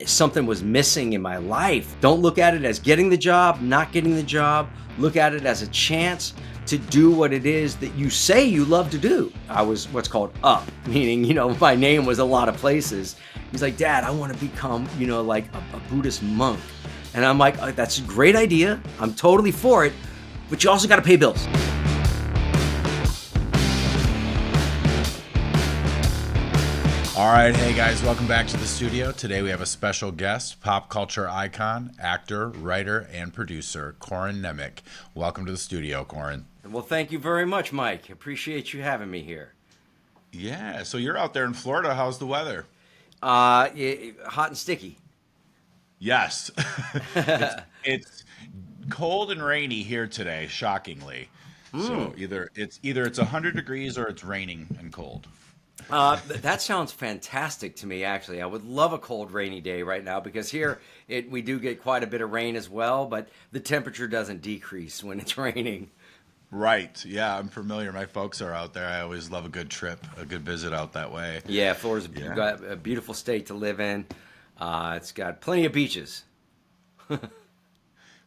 something was missing in my life. Don't look at it as getting the job, not getting the job. Look at it as a chance to do what it is that you say you love to do. I was what's called up, meaning, my name was a lot of places. He's like, Dad, I want to become, like a Buddhist monk. And I'm like, oh, that's a great idea. I'm totally for it, but you also got to pay bills. All right, hey guys, welcome back to the studio. Today we have a special guest, pop culture icon, actor, writer, and producer, Corin Nemec. Welcome to the studio, Corin. Well, thank you very much, Mike. Appreciate you having me here. Yeah, so you're out there in Florida. How's the weather? Hot and sticky. Yes. it's cold and rainy here today, shockingly. So either it's 100 degrees or it's raining and cold. That sounds fantastic to me, actually. I would love a cold, rainy day right now because here we do get quite a bit of rain as well, but the temperature doesn't decrease when it's raining. Right. Yeah, I'm familiar. My folks are out there. I always love a good trip, a good visit out that way. Yeah, Florida's got a beautiful state to live in. It's got plenty of beaches.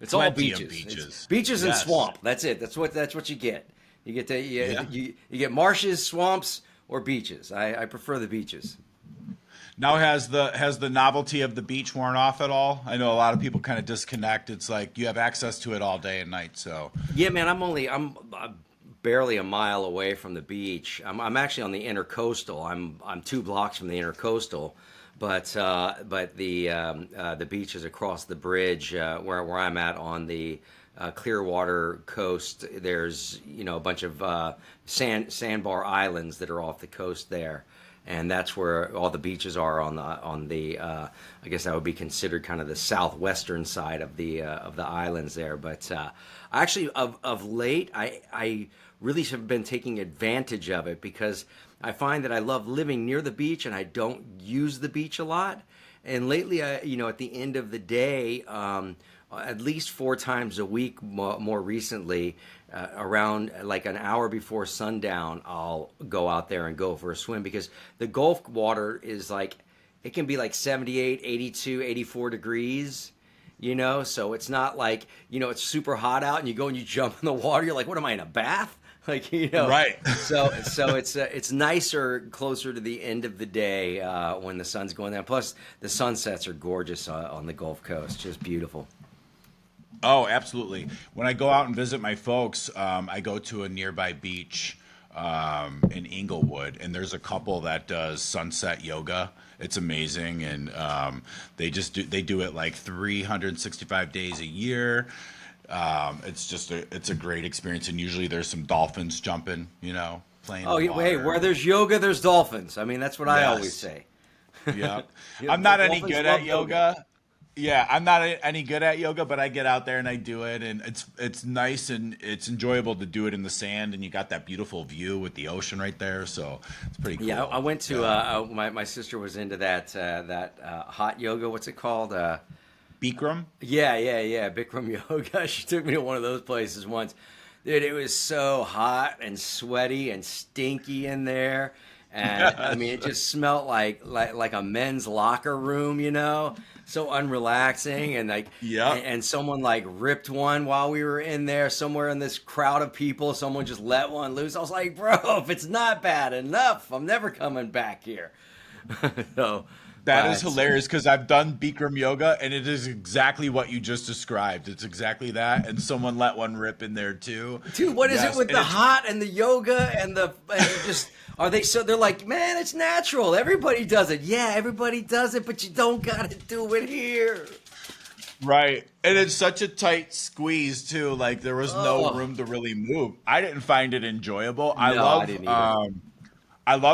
It's all beaches. It's beaches and swamp. That's it. That's what you get. You get you get marshes, swamps, or beaches. I prefer the beaches. Now, has the novelty of the beach worn off at all? I know a lot of people kind of disconnect. It's like you have access to it all day and night. So yeah, man, I'm barely a mile away from the beach. I'm actually on the intercoastal. I'm 2 blocks from the intercoastal, but the beach is across the bridge where I'm at on the Clearwater coast. There's a bunch of sandbar islands that are off the coast there, and that's where all the beaches are on the I guess that would be considered kind of the southwestern side of the islands there. But actually of late I really have been taking advantage of it because I find that I love living near the beach and I don't use the beach a lot. And lately, at the end of the day, at least 4 times a week, more recently, around like an hour before sundown, I'll go out there and go for a swim because the Gulf water is like, it can be like 78, 82, 84 degrees, so it's not like, it's super hot out and you go and you jump in the water. You're like, what am I, in a bath? Like, Right. so it's nicer closer to the end of the day when the sun's going down. Plus, the sunsets are gorgeous on the Gulf Coast, just beautiful. Oh, absolutely. When I go out and visit my folks, I go to a nearby beach in Inglewood, and there's a couple that does sunset yoga. It's amazing, and they do it like 365 days a year. It's a great experience, and usually there's some dolphins jumping, playing. Oh, hey, where there's yoga, there's dolphins. I mean, that's what I always say. Yeah, I'm not any good at yoga. Yeah, I'm not any good at yoga, but I get out there and I do it, and it's nice and it's enjoyable to do it in the sand, and you got that beautiful view with the ocean right there, so it's pretty cool. Yeah, I went to my sister was into that hot yoga. What's it called? Bikram? Yeah, Bikram yoga. She took me to one of those places once. Dude, it was so hot and sweaty and stinky in there. And I mean, it just smelled like a men's locker room, so unrelaxing. And and someone like ripped one while we were in there somewhere in this crowd of people. Someone just let one loose. I was like, bro, if it's not bad enough, I'm never coming back here. That is hilarious because I've done Bikram yoga and it is exactly what you just described. It's exactly that, and someone let one rip in there too. Dude, what is it with the hot and the yoga and are they so? They're like, man, it's natural. Everybody does it. Yeah, everybody does it, but you don't gotta do it here. Right, and it's such a tight squeeze too. Like there was no room to really move. I didn't find it enjoyable. I love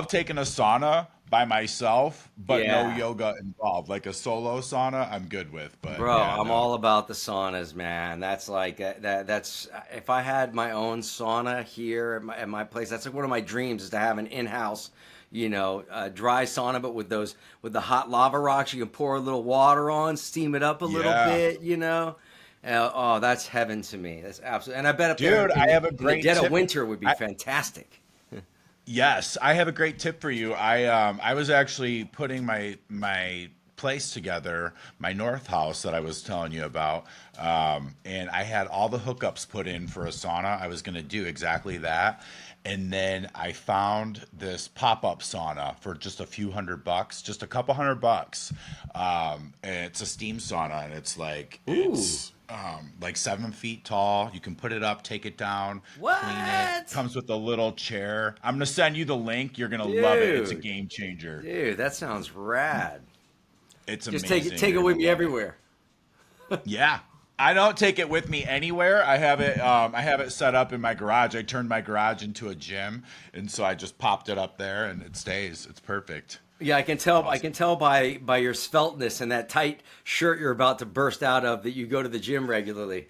taking a sauna by myself, but no yoga involved. Like a solo sauna, I'm good with. But bro, I'm all about the saunas, man. That's like that's if I had my own sauna here at my place, that's like one of my dreams is to have an in-house, dry sauna, but with the hot lava rocks you can pour a little water on, steam it up a little bit, that's heaven to me. That's absolutely. And I bet I have a great dead of winter would be fantastic. Yes, I have a great tip for you. I was actually putting my place together, my North house that I was telling you about, and I had all the hookups put in for a sauna. I was going to do exactly that. And then I found this pop-up sauna for just a few $100, just a couple $100. And it's a steam sauna, and it's Ooh. like 7 feet tall. You can put it up, take it down, clean it. What? Comes with a little chair. I'm gonna send you the link. You're gonna love it. It's a Dude. game changer. Dude, that sounds rad. It's Just amazing. take it You're with gonna me love it. everywhere. Yeah. I don't take it with me anywhere. I have it set up in my garage. I turned my garage into a gym, and so I just popped it up there, and it stays. It's perfect. Yeah, I can tell. I Awesome. can tell by your sveltness and that tight shirt you're about to burst out of that you go to the gym regularly.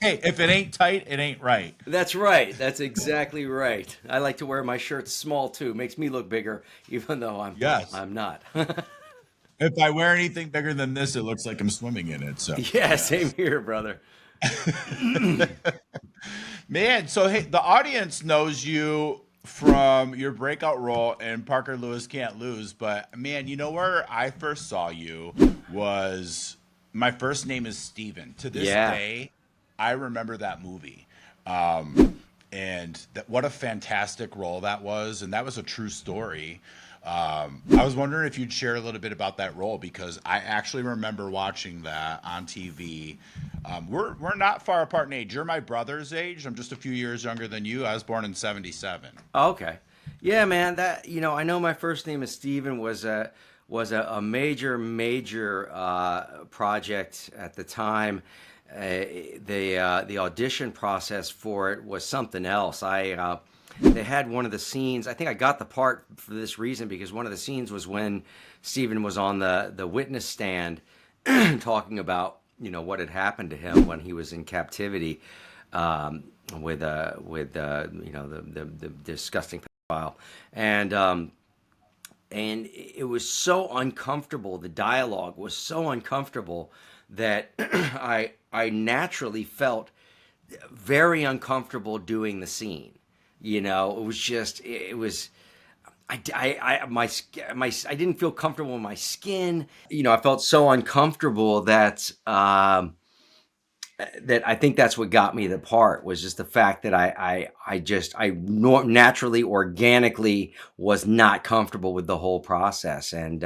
Hey, if it ain't tight, it ain't right. That's right. That's exactly right. I like to wear my shirts small too. Makes me look bigger, even though Yes. I'm not. If I wear anything bigger than this, it looks like I'm swimming in it. So, Yeah, yeah. same here, brother. Man, so hey, the audience knows you from your breakout role in Parker Lewis Can't Lose, but man, you know where I first saw you was My First Name is Steven. To this Yeah. day, I remember that movie. And that what a fantastic role that was, and that was a true story. I was wondering if you'd share a little bit about that role because I actually remember watching that on TV. We're not far apart in age. You're my brother's age. I'm just a few years younger than you. I was born in '77. Okay. Yeah, man. That I know my first name is Steven was a major project at the time. The audition process for it was something else. They had one of the scenes. I think I got the part for this reason because one of the scenes was when Steven was on the witness stand talking about what had happened to him when he was in captivity with the disgusting pedophile and it was so uncomfortable. The dialogue was so uncomfortable that I naturally felt very uncomfortable doing the scene. It was just it was I didn't feel comfortable in my skin. I felt so uncomfortable that I think that's what got me the part was just the fact that naturally organically was not comfortable with the whole process and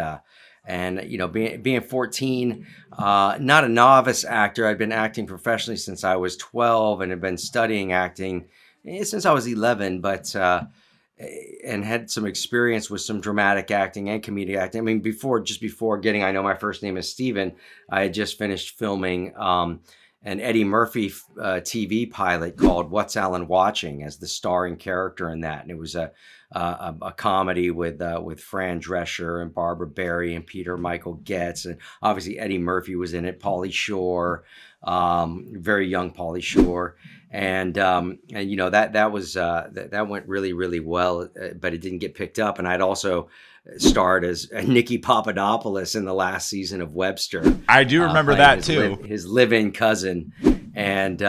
being 14, not a novice actor. I'd been acting professionally since I was 12 and had been studying acting since I was 11, but and had some experience with some dramatic acting and comedic acting. I mean, just before getting I Know My First Name is Steven, I had just finished filming an Eddie Murphy TV pilot called What's Alan Watching as the starring character in that, and it was a comedy with Fran Drescher and Barbara Barry and Peter Michael Getz, and obviously Eddie Murphy was in it. Pauly Shore, very young Pauly Shore, and that went really well, but it didn't get picked up. And I'd also starred as Nicky Papadopoulos in the last season of Webster, I do remember playing that too. his live-in cousin, and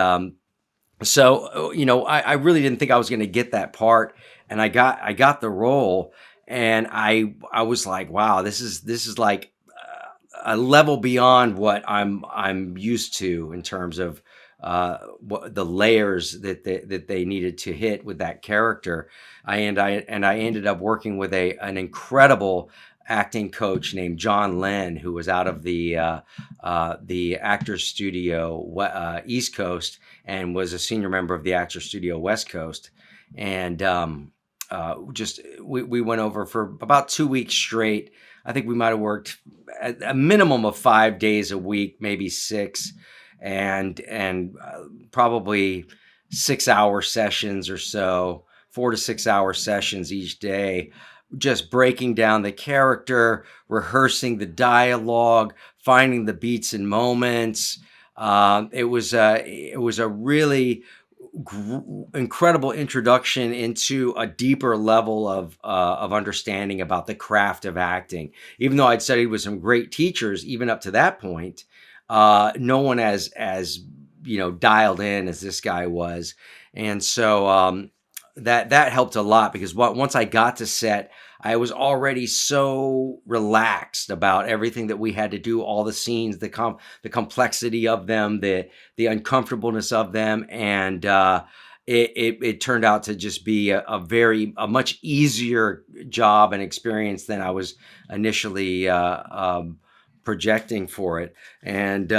so I really didn't think I was going to get that part, and I got the role, and I was like, wow, this is like a level beyond what I'm used to in terms of what the layers that they needed to hit with that character. I ended up working with an incredible acting coach named John Lenn, who was out of the Actors Studio East Coast and was a senior member of the Actors Studio West Coast, and we went over for about 2 weeks straight. I think we might have worked a minimum of 5 days a week, maybe six, and probably 6 hour sessions or so, 4 to 6 hour sessions each day, just breaking down the character, rehearsing the dialogue, finding the beats and moments. It was a really incredible introduction into a deeper level of understanding about the craft of acting. Even though I'd studied with some great teachers, even up to that point, no one as dialed in as this guy was, and so that helped a lot because once I got to set, I was already so relaxed about everything that we had to do, all the scenes, the complexity of them, the uncomfortableness of them, and it turned out to just be a much easier job and experience than I was initially projecting for it. And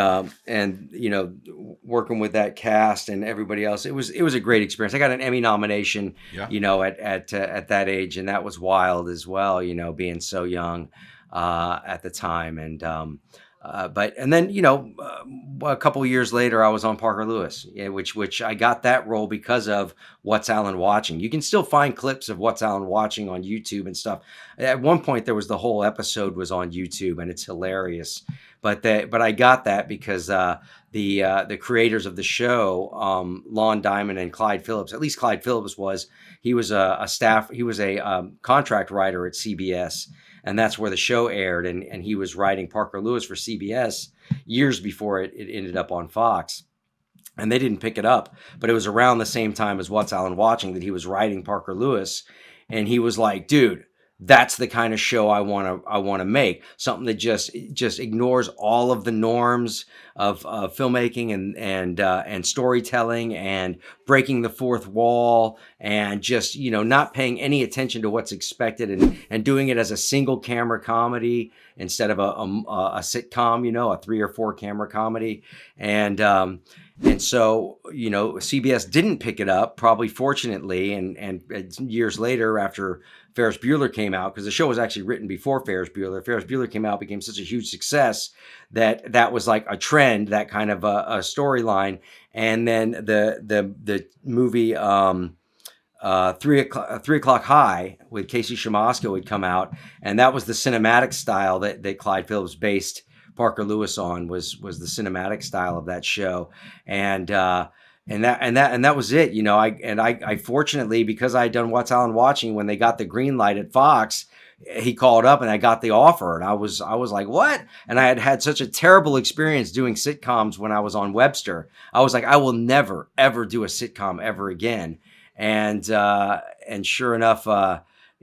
working with that cast and everybody else, it was a great experience. I got an Emmy nomination, Yeah. at that age, and that was wild as well, being so young at the time. And then a couple of years later, I was on Parker Lewis, which I got that role because of What's Alan Watching. You can still find clips of What's Alan Watching on YouTube and stuff. At one point, there was the whole episode was on YouTube, and it's hilarious. But I got that because the creators of the show, Lon Diamond and Clyde Phillips, at least Clyde Phillips he was a contract writer at CBS. And that's where the show aired, and he was writing Parker Lewis for CBS years before it ended up on Fox. And they didn't pick it up, but it was around the same time as What's Alan Watching that he was writing Parker Lewis, and he was like, "Dude, that's the kind of show I want to make. Something that just ignores all of the norms of filmmaking and storytelling and breaking the fourth wall and just not paying any attention to what's expected and doing it as a single camera comedy instead of a sitcom, a 3 or 4 camera comedy." And so, CBS didn't pick it up, probably fortunately, and years later after Ferris Bueller came out, because the show was actually written before Ferris Bueller came out, became such a huge success that was like a trend, that kind of a storyline. And then the movie 3 O'clock High with Casey Shamosko had come out, and that was the cinematic style that Clyde Phillips based Parker Lewis on, was the cinematic style of that show. And that was it. I fortunately, because I had done What's Alan Watching, when they got the green light at Fox, he called up and I got the offer, and I was like, what? And I had such a terrible experience doing sitcoms when I was on Webster. I was like, I will never ever do a sitcom ever again. And sure enough,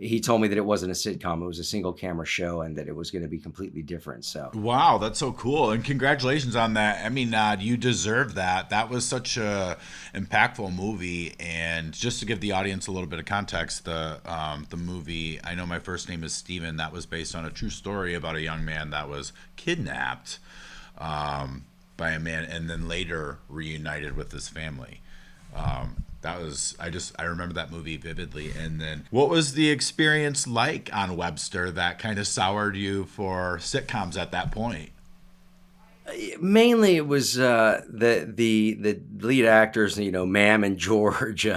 he told me that it wasn't a sitcom; it was a single camera show, and that it was going to be completely different. So, wow, that's so cool, and congratulations on that Emmy nod. You deserve that. That was such a impactful movie. And just to give the audience a little bit of context, the movie "I Know My First Name Is Steven," that was based on a true story about a young man that was kidnapped by a man and then later reunited with his family. I remember that movie vividly. And then, what was the experience like on Webster that kind of soured you for sitcoms at that point? Mainly, it was the lead actors, Mam and George.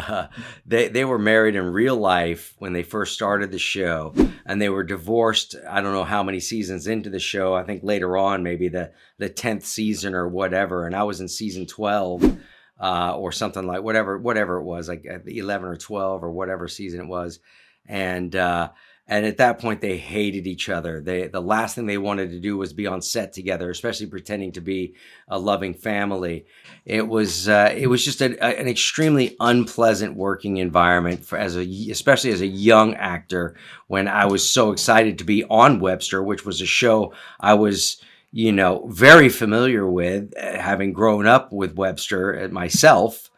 They were married in real life when they first started the show, and they were divorced. I don't know how many seasons into the show. I think later on, maybe the 10th season or whatever. And I was in season 12. Or something like whatever it was, like 11 or 12 or whatever season it was. And at that point they hated each other. The last thing they wanted to do was be on set together, especially pretending to be a loving family. It was just an extremely unpleasant working environment especially as a young actor, when I was so excited to be on Webster, which was a show I was very familiar with, having grown up with Webster myself.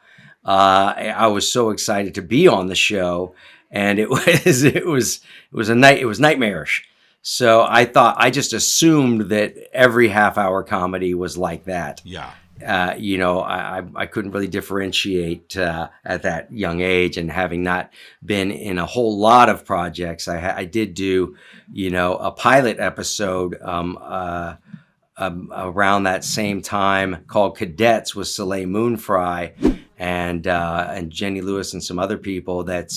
I was so excited to be on the show, and it was nightmarish. So I just assumed that every half-hour comedy was like that. Yeah. I couldn't really differentiate at that young age, and having not been in a whole lot of projects, I did do, a pilot episode around that same time called Cadets with Soleil Moonfry and Jenny Lewis and some other people that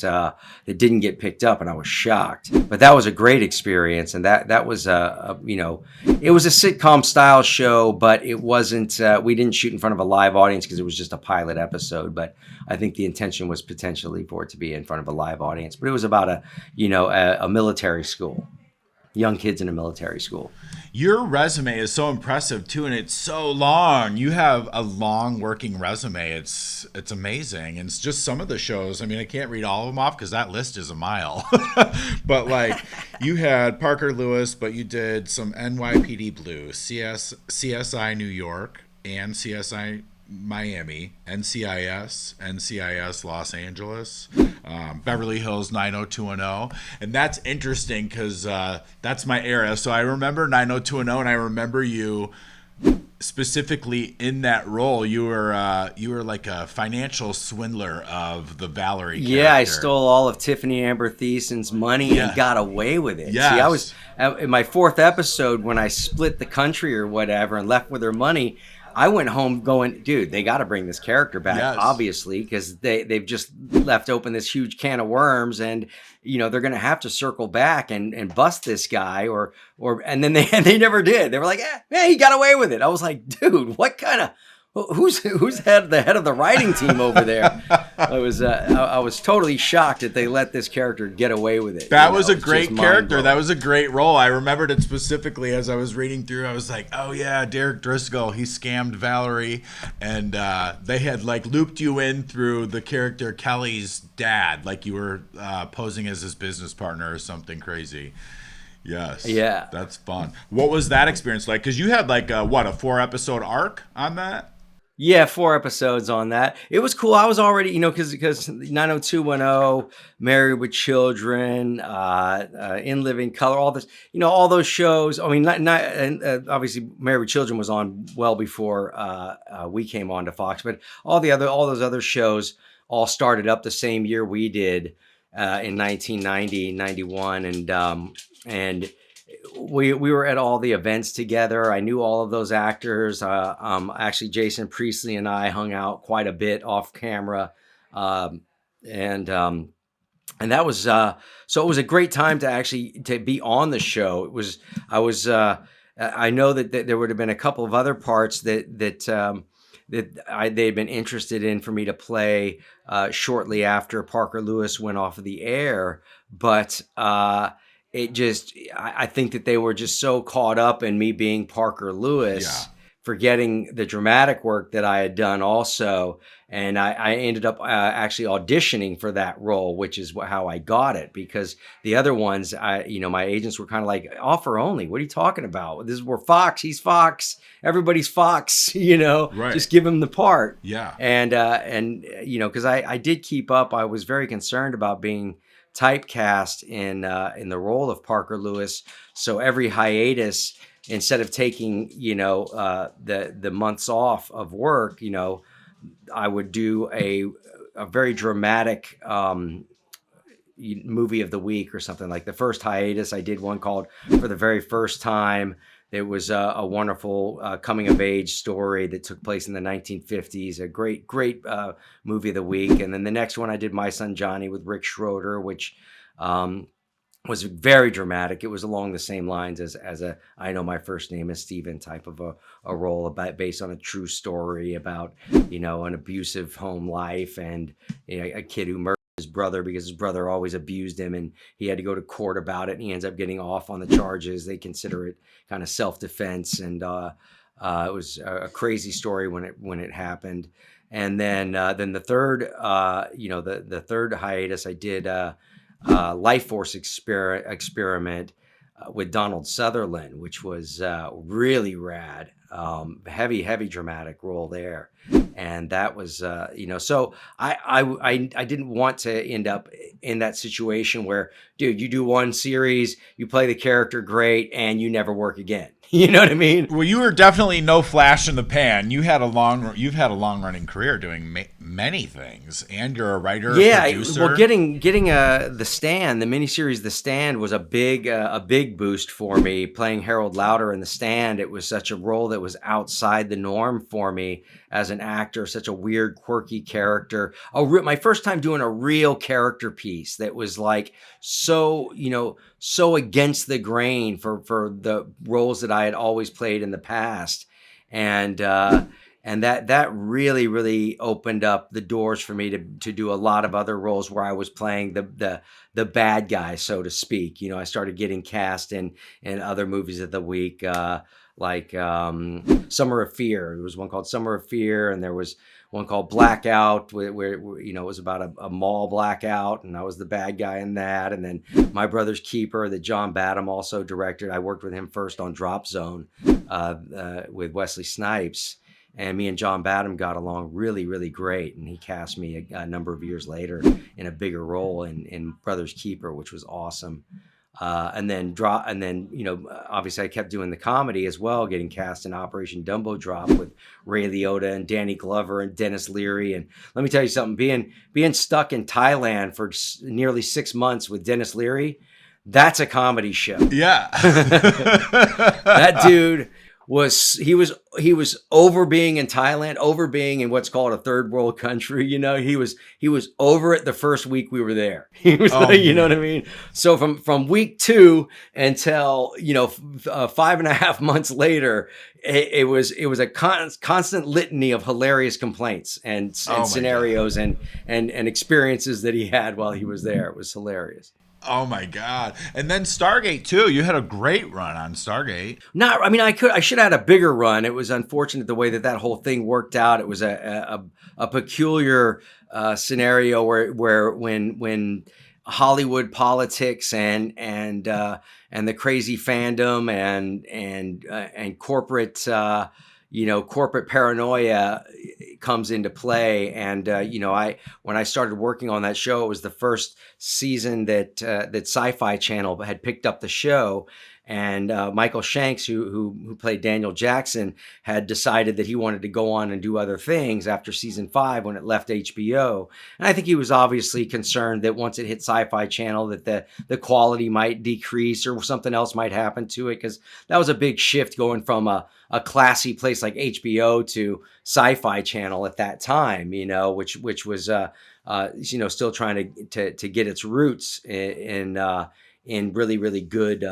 didn't get picked up, and I was shocked. But that was a great experience, and that was it was a sitcom style show, but it wasn't. We didn't shoot in front of a live audience because it was just a pilot episode. But I think the intention was potentially for it to be in front of a live audience. But it was about a military school. young kids in a military school. Your resume is so impressive too, and it's so long. You have a long working resume. It's amazing. And it's just some of the shows. I mean, I can't read all of them off because that list is a mile. But like, you had Parker Lewis, but you did some NYPD Blue, CSI New York, and CSI Miami, NCIS Los Angeles, Beverly Hills 90210. And that's interesting because that's my era. So I remember 90210, and I remember you specifically in that role. You were like a financial swindler of the Valerie character. Yeah, I stole all of Tiffany Amber Thiessen's money and got away with it. Yes. See, I was in my 4th episode when I split the country or whatever and left with her money. I went home going, dude, they got to bring this character back, obviously, because they've just left open this huge can of worms, and they're going to have to circle back and bust this guy, and then they never did. They were like, he got away with it. I was like, dude, what kind of who's the head of the writing team over there? I was totally shocked that they let this character get away with it. That was a great character. That was a great role. I remembered it specifically as I was reading through. I was like, oh yeah, Derek Driscoll, he scammed Valerie, and they had like looped you in through the character Kelly's dad, like you were posing as his business partner or something crazy. Yes. Yeah. That's fun. What was that experience like? Because you had like a 4-episode arc on that? Yeah, 4 episodes on that. It was cool. I was already, because 90210, Married with Children, In Living Color, all this, all those shows. I mean, obviously Married with Children was on well before we came on to Fox, but all those other shows all started up the same year we did in 1990, 91, and we were at all the events together. I knew all of those actors. Actually, Jason Priestley and I hung out quite a bit off camera, and that was so. It was a great time to be on the show. It was. I know that there would have been a couple of other parts that they'd been interested in for me to play shortly after Parker Lewis went off of the air, but. I think that they were just so caught up in me being Parker Lewis, forgetting the dramatic work that I had done also. And I ended up actually auditioning for that role, which is how I got it, because the other ones, my agents were kind of like, offer only. What are you talking about? We're Fox. He's Fox. Everybody's Fox, Right. Just give him the part. Yeah. And because I did keep up. I was very concerned about being typecast in the role of Parker Lewis. So every hiatus, instead of taking the months off of work, I would do a very dramatic movie of the week or something. Like the first hiatus, I did one called For the Very First Time. It was a wonderful coming of age story that took place in the 1950s. A great movie of the week. And then the next one I did My Son Johnny with Rick Schroeder, which was very dramatic. It was along the same lines as a I Know My First Name is Steven type of a role based on a true story about an abusive home life and a kid who murdered his brother because his brother always abused him, and he had to go to court about it, and he ends up getting off on the charges. They consider it kind of self-defense, and it was a crazy story when it happened. And then the third the third hiatus I did Life Force experiment with Donald Sutherland, which was really rad. Heavy dramatic role there, and that was so I didn't want to end up in that situation where, dude, you do one series, you play the character great, and you never work again. You know what I mean? Well, you were definitely no flash in the pan. You've had a long running career doing many things, and you're a writer, producer. Well, getting The Stand, the miniseries The Stand, was a big boost for me. Playing Harold Lauder in The Stand, it was such a role that was outside the norm for me as an actor. Such a weird, quirky character. My first time doing a real character piece that was like so against the grain for the roles that I had always played in the past, and and that really opened up the doors for me to do a lot of other roles where I was playing the bad guy, so to speak. I started getting cast in other movies of the week, like Summer of Fear. There was one called Summer of Fear, and there was one called Blackout, where it was about a mall blackout, and I was the bad guy in that. And then My Brother's Keeper, that John Badham also directed. I worked with him first on Drop Zone with Wesley Snipes. And me and John Badham got along really great. And he cast me a number of years later in a bigger role in Brother's Keeper, which was awesome. And then obviously I kept doing the comedy as well, getting cast in Operation Dumbo Drop with Ray Liotta and Danny Glover and Dennis Leary. And let me tell you something, being stuck in Thailand for nearly 6 months with Dennis Leary, that's a comedy show. Yeah. That dude he was over being in Thailand, over being in what's called a third world country. He was over it the first week we were there. He was you know what I mean? So from week 2 until 5.5 months later, it was a constant litany of hilarious complaints and scenarios and experiences that he had while he was there. It was hilarious. Oh my God. And then Stargate too. You had a great run on Stargate. I should have had a bigger run. It was unfortunate the way that whole thing worked out. It was a peculiar scenario where when Hollywood politics and the crazy fandom and corporate corporate paranoia comes into play. And when I started working on that show, it was the first season that Sci-Fi Channel had picked up the show. And Michael Shanks, who played Daniel Jackson, had decided that he wanted to go on and do other things after season 5 when it left HBO. And I think he was obviously concerned that once it hit Sci-Fi Channel that the quality might decrease or something else might happen to it, because that was a big shift going from a classy place like HBO to Sci-Fi Channel at that time, which was still trying to get its roots in really good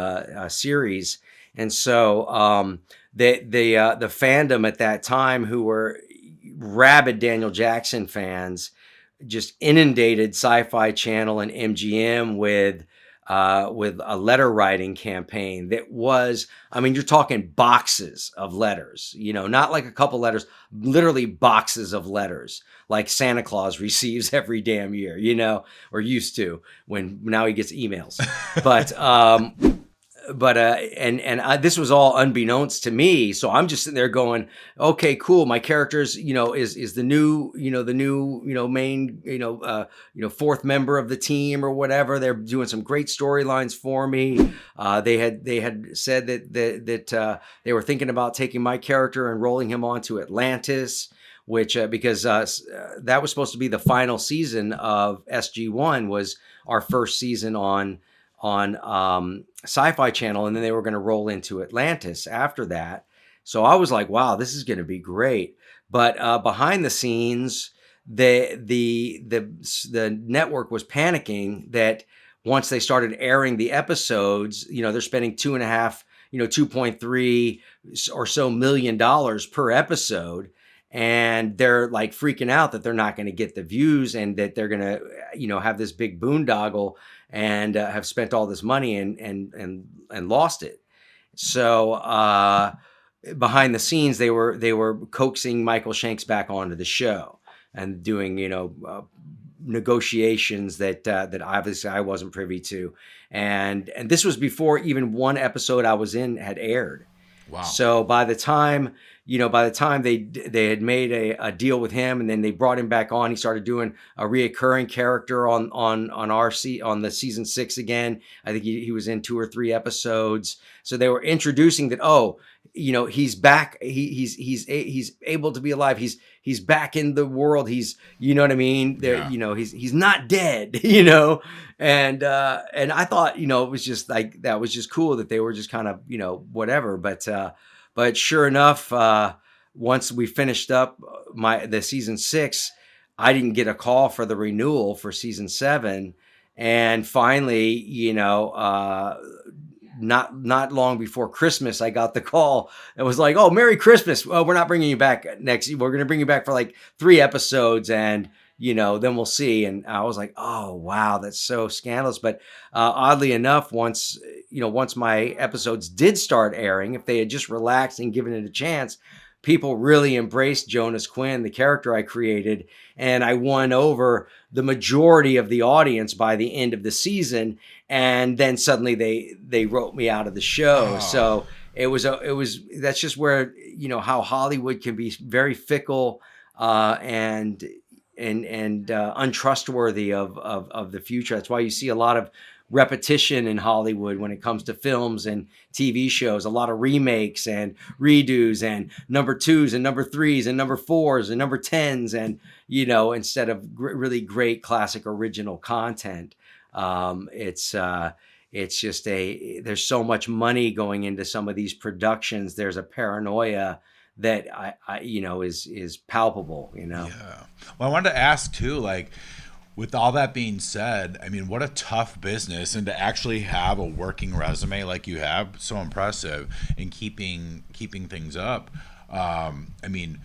series. And so the fandom at that time, who were rabid Daniel Jackson fans, just inundated Sci-Fi Channel and MGM with a letter writing campaign that was, you're talking boxes of letters, not like a couple letters, literally boxes of letters, like Santa Claus receives every damn year, or used to, when now he gets emails. This was all unbeknownst to me. So I'm just sitting there going, okay, cool. My character's, is the new main, fourth member of the team or whatever. They're doing some great storylines for me. They had said that they were thinking about taking my character and rolling him onto Atlantis, which because that was supposed to be the final season of SG-1, was our first season on Sci-Fi Channel, and then they were going to roll into Atlantis after that. So I was like, wow, this is going to be great. But behind the scenes, the network was panicking that once they started airing the episodes, they're spending $2.3 or so million per episode. And they're like freaking out that they're not going to get the views, and that they're going to, have this big boondoggle and have spent all this money and lost it. So behind the scenes, they were coaxing Michael Shanks back onto the show and doing negotiations that obviously I wasn't privy to, and this was before even one episode I was in had aired. Wow. So by the time they had made a deal with him, and then they brought him back on, he started doing a reoccurring character on the season 6 again. I think he was in 2 or 3 episodes. So they were introducing that, he's back. He's able to be alive. He's back in the world. He's, you know what I mean? Yeah. He's not dead, and I thought, it was just like, that was just cool that they were just kind of, whatever. But sure enough, once we finished up the season 6, I didn't get a call for the renewal for season 7. And finally, not long before Christmas, I got the call. It was like, "Oh, Merry Christmas! Well, we're not bringing you back next. We're going to bring you back for like 3 episodes, and then we'll see." And I was like, "Oh, wow, that's so scandalous." But oddly enough, once my episodes did start airing, if they had just relaxed and given it a chance, people really embraced Jonas Quinn, the character I created, and I won over the majority of the audience by the end of the season. And then suddenly they wrote me out of the show. Oh, So that's just where how Hollywood can be very fickle and untrustworthy of the future. That's why you see a lot of repetition in Hollywood when it comes to films and TV shows, a lot of remakes and redos and number twos and number threes and number fours and number 10s, and instead of really great classic original content. It's just there's so much money going into some of these productions. There's a paranoia that is palpable. yeah. Well, I wanted to ask too, like, with all that being said, I mean, what a tough business, and to actually have a working resume like you have, so impressive, and keeping things up. I mean,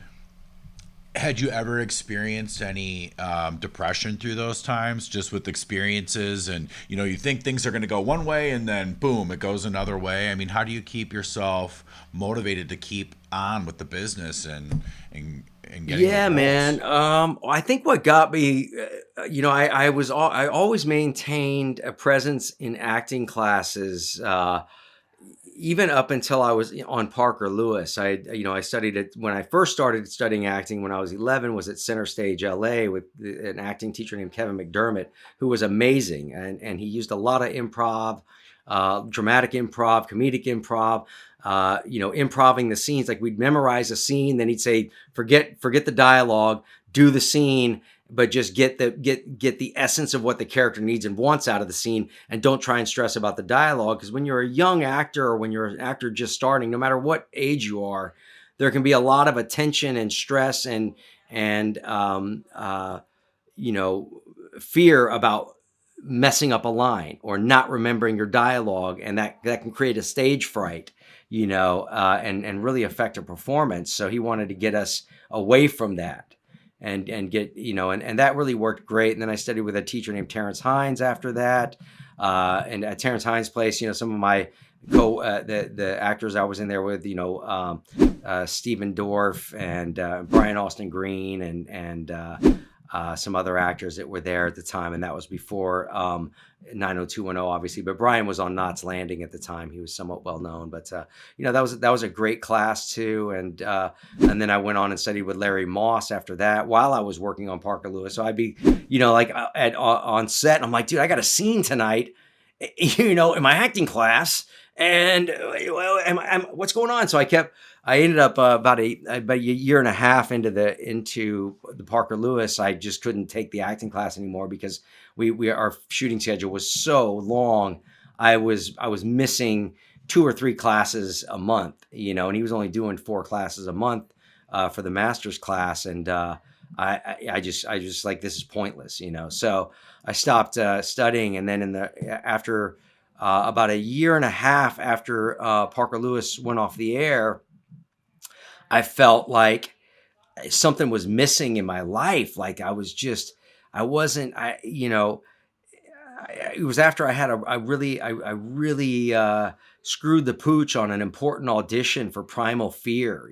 had you ever experienced any depression through those times, just with experiences, and you think things are going to go one way, and then boom, it goes another way? I mean, how do you keep yourself motivated to keep on with the business and getting Yeah, the roles? man. I think what got me, I always maintained a presence in acting classes, even up until I was on Parker Lewis. I studied it when I first started studying acting when I was 11. Was at Center Stage LA with an acting teacher named Kevin McDermott, who was amazing, and he used a lot of improv, dramatic improv, comedic improv. Improving the scenes. Like, we'd memorize a scene, then he'd say, forget the dialogue, do the scene, but just get the essence of what the character needs and wants out of the scene, and don't try and stress about the dialogue. Because when you're a young actor, or when you're an actor just starting, no matter what age you are, there can be a lot of attention and stress and fear about messing up a line or not remembering your dialogue, and that can create a stage fright, and really affect a performance. So he wanted to get us away from that, and get and that really worked great. And then I studied with a teacher named Terrence Hines after that, and at Terrence Hines' place, some of my the actors I was in there with, Stephen Dorff and Brian Austin Green and some other actors that were there at the time, and that was before 90210, obviously. But Brian was on Knots Landing at the time; he was somewhat well known. But that was a great class too. And then I went on and studied with Larry Moss after that, while I was working on Parker Lewis. So I'd be on set, and I'm like, dude, I got a scene tonight, in my acting class, and what's going on? So I ended up about a year and a half into the Parker Lewis. I just couldn't take the acting class anymore because our shooting schedule was so long. I was missing 2 or 3 classes a month, and he was only doing 4 classes a month for the master's class, and I just like, this is pointless, So I stopped studying, and then after about a year and a half after Parker Lewis went off the air, I felt like something was missing in my life. Like, I wasn't, it was after I really screwed the pooch on an important audition for Primal Fear,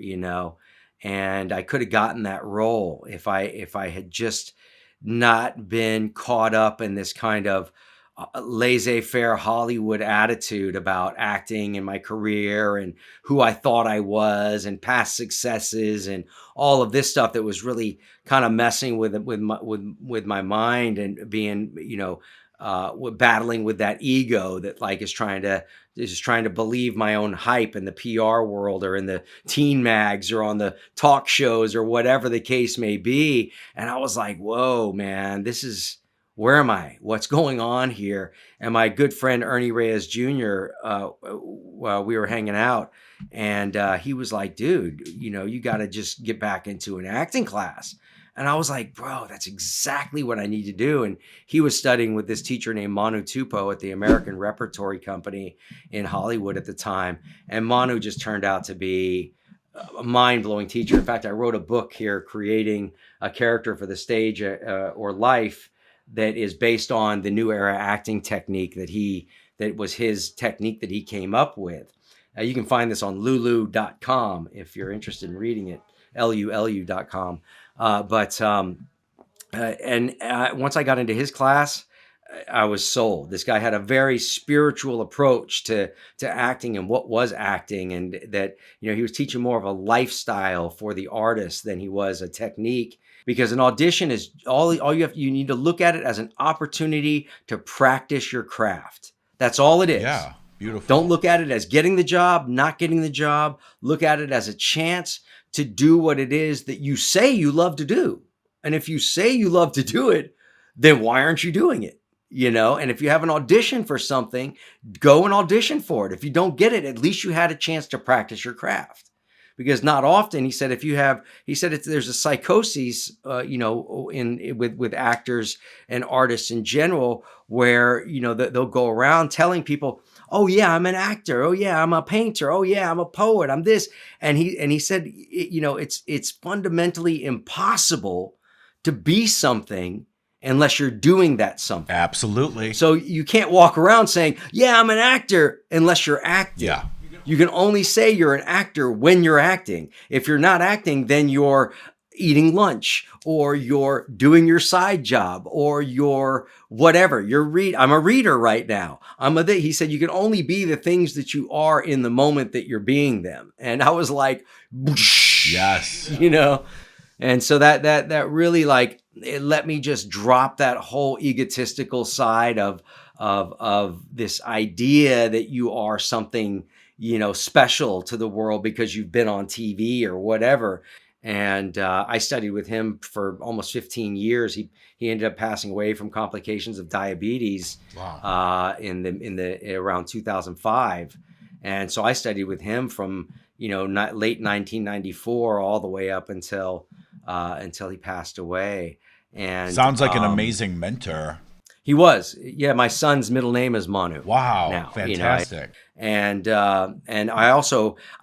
and I could have gotten that role if I had just not been caught up in this kind of laissez-faire Hollywood attitude about acting and my career and who I thought I was and past successes and all of this stuff that was really kind of messing with my mind, and being battling with that ego that like is trying to believe my own hype in the PR world or in the teen mags or on the talk shows or whatever the case may be. And I was like, whoa, man, where am I? What's going on here? And my good friend Ernie Reyes Jr., while we were hanging out, and he was like, dude, you got to just get back into an acting class. And I was like, bro, that's exactly what I need to do. And he was studying with this teacher named Manu Tupou at the American Repertory Company in Hollywood at the time. And Manu just turned out to be a mind-blowing teacher. In fact, I wrote a book here, creating a character for the stage or life, that is based on the new era acting technique that was his technique that he came up with. You can find this on lulu.com if you're interested in reading it, lulu.com. Once I got into his class, I was sold. This guy had a very spiritual approach to acting and what was acting, and that, you know, he was teaching more of a lifestyle for the artist than he was a technique. Because an audition is you need to look at it as an opportunity to practice your craft. That's all it is. Yeah, beautiful. Don't look at it as getting the job, not getting the job. Look at it as a chance to do what it is that you say you love to do. And if you say you love to do it, then why aren't you doing it? You know, and if you have an audition for something, go and audition for it. If you don't get it, at least you had a chance to practice your craft. Because not often, he said, there's a psychosis, with actors and artists in general, where, you know, they'll go around telling people, oh yeah, I'm an actor. Oh yeah, I'm a painter. Oh yeah, I'm a poet. I'm this. And he said, you know, it's fundamentally impossible to be something unless you're doing that something. Absolutely. So you can't walk around saying, yeah, I'm an actor, unless you're acting. Yeah. You can only say you're an actor when you're acting. If you're not acting, then you're eating lunch, or you're doing your side job, or you're whatever. I'm a reader right now. He said you can only be the things that you are in the moment that you're being them. And I was like, whoosh, yes, you know. And so that really, like, it let me just drop that whole egotistical side of this idea that you are something, you know, special to the world because you've been on TV or whatever. And I studied with him for almost 15 years. He ended up passing away from complications of diabetes. Wow. In the around 2005. And so I studied with him from, you know, late 1994 all the way up until he passed away. And sounds like an amazing mentor. He was. Yeah, my son's middle name is Manu. Wow, now, fantastic. You know, and I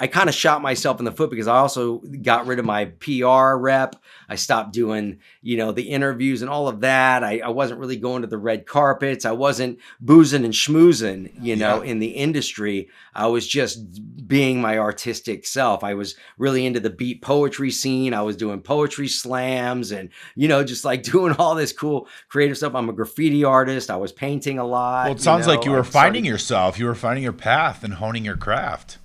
kind of shot myself in the foot because I also got rid of my PR rep. I stopped doing, you know, the interviews and all of that. I wasn't really going to the red carpets. I wasn't boozing and schmoozing, you know, in the industry. I was just being my artistic self. I was really into the beat poetry scene. I was doing poetry slams and, you know, just like doing all this cool creative stuff. I'm a graffiti artist. I was painting a lot. Well, it sounds like you were finding yourself. You were finding your path and honing your craft.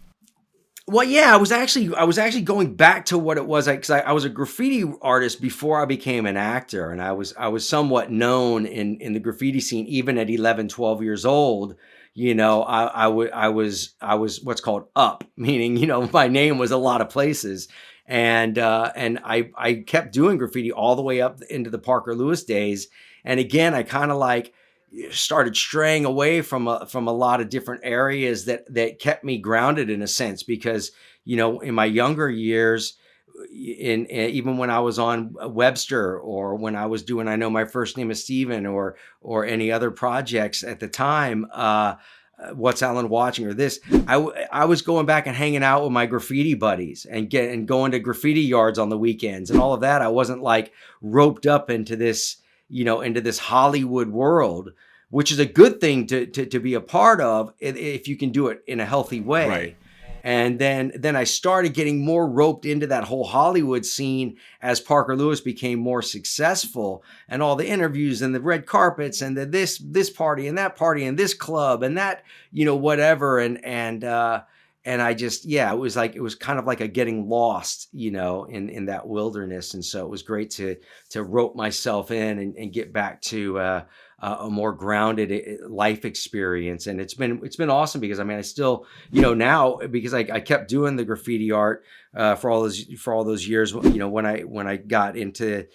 Well, yeah, I was actually going back to what it was, because I was a graffiti artist before I became an actor, and I was somewhat known in the graffiti scene even at 11, 12 years old. You know, I was what's called up, meaning, you know, my name was a lot of places, and I kept doing graffiti all the way up into the Parker Lewis days, and again, I kind of like started straying away from a lot of different areas that kept me grounded in a sense, because, you know, in my younger years, even when I was on Webster, or when I was doing I Know My First Name is Steven, or any other projects at the time, What's Alan Watching, or this, I was going back and hanging out with my graffiti buddies and going to graffiti yards on the weekends and all of that. I wasn't like roped up into this, you know, into this Hollywood world, which is a good thing to be a part of if you can do it in a healthy way. Right. And then I started getting more roped into that whole Hollywood scene as Parker Lewis became more successful, and all the interviews and the red carpets and this party and that party and this club and that, you know, whatever. And I just, yeah, it was kind of like a getting lost, you know, in that wilderness. And so it was great to rope myself in and get back to a more grounded life experience. And it's been awesome, because I mean, I still, you know, now, because I kept doing the graffiti art for all those years, you know, when I got into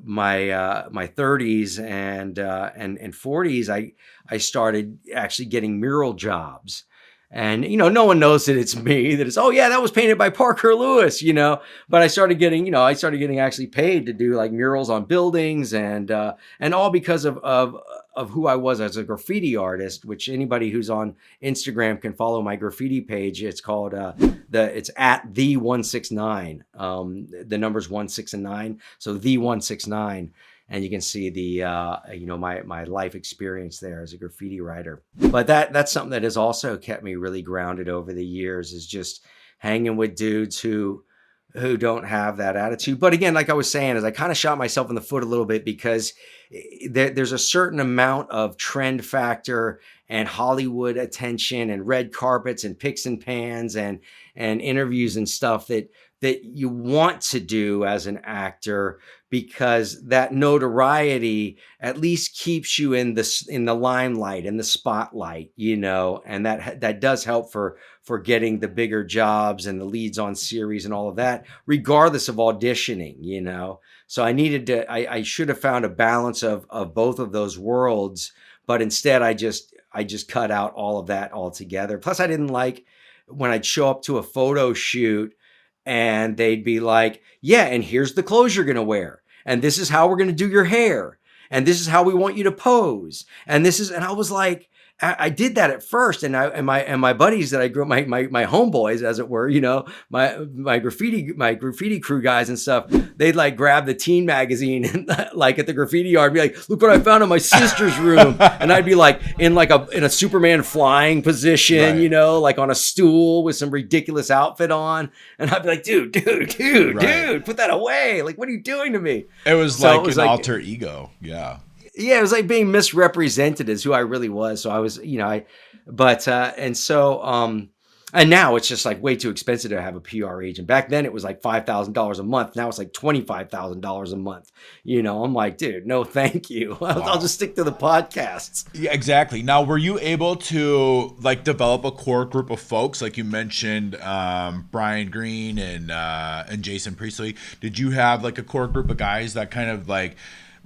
my 30s and 40s, I started actually getting mural jobs. And, no one knows that it's me, that it's, oh yeah, that was painted by Parker Lewis, but I started getting actually paid to do like murals on buildings and all because of who I was as a graffiti artist, which anybody who's on Instagram can follow my graffiti page. It's called, it's at the 169. The numbers 1, 6, and 9. So the 169. And you can see the my life experience there as a graffiti writer. But that's something that has also kept me really grounded over the years, is just hanging with dudes who don't have that attitude. But again, like I was saying, is I kind of shot myself in the foot a little bit, because there's a certain amount of trend factor and Hollywood attention and red carpets and picks and pans and interviews and stuff that you want to do as an actor, because that notoriety at least keeps you in the limelight, in the spotlight, and that does help for getting the bigger jobs and the leads on series and all of that, regardless of auditioning. So I should have found a balance of both of those worlds, but instead I just cut out all of that altogether. Plus, I didn't like when I'd show up to a photo shoot and they'd be like, yeah, and here's the clothes you're going to wear, and this is how we're going to do your hair, and this is how we want you to pose, and I was like, I did that at first, and my buddies that I grew up, my homeboys, as it were, my graffiti crew guys and stuff, they'd like grab the teen magazine and like at the graffiti yard, be like, look what I found in my sister's room, and I'd be like in a Superman flying position, Right. like on a stool with some ridiculous outfit on, and I'd be like, dude, put that away, like, what are you doing to me? It was like an alter ego. Yeah. Yeah, it was like being misrepresented as who I really was. So I was, and now it's just like way too expensive to have a PR agent. Back then it was like $5,000 a month. Now it's like $25,000 a month. I'm like, dude, no, thank you. I'll just stick to the podcasts. Yeah, exactly. Now, were you able to like develop a core group of folks, like you mentioned, Brian Green and Jason Priestley? Did you have like a core group of guys that kind of like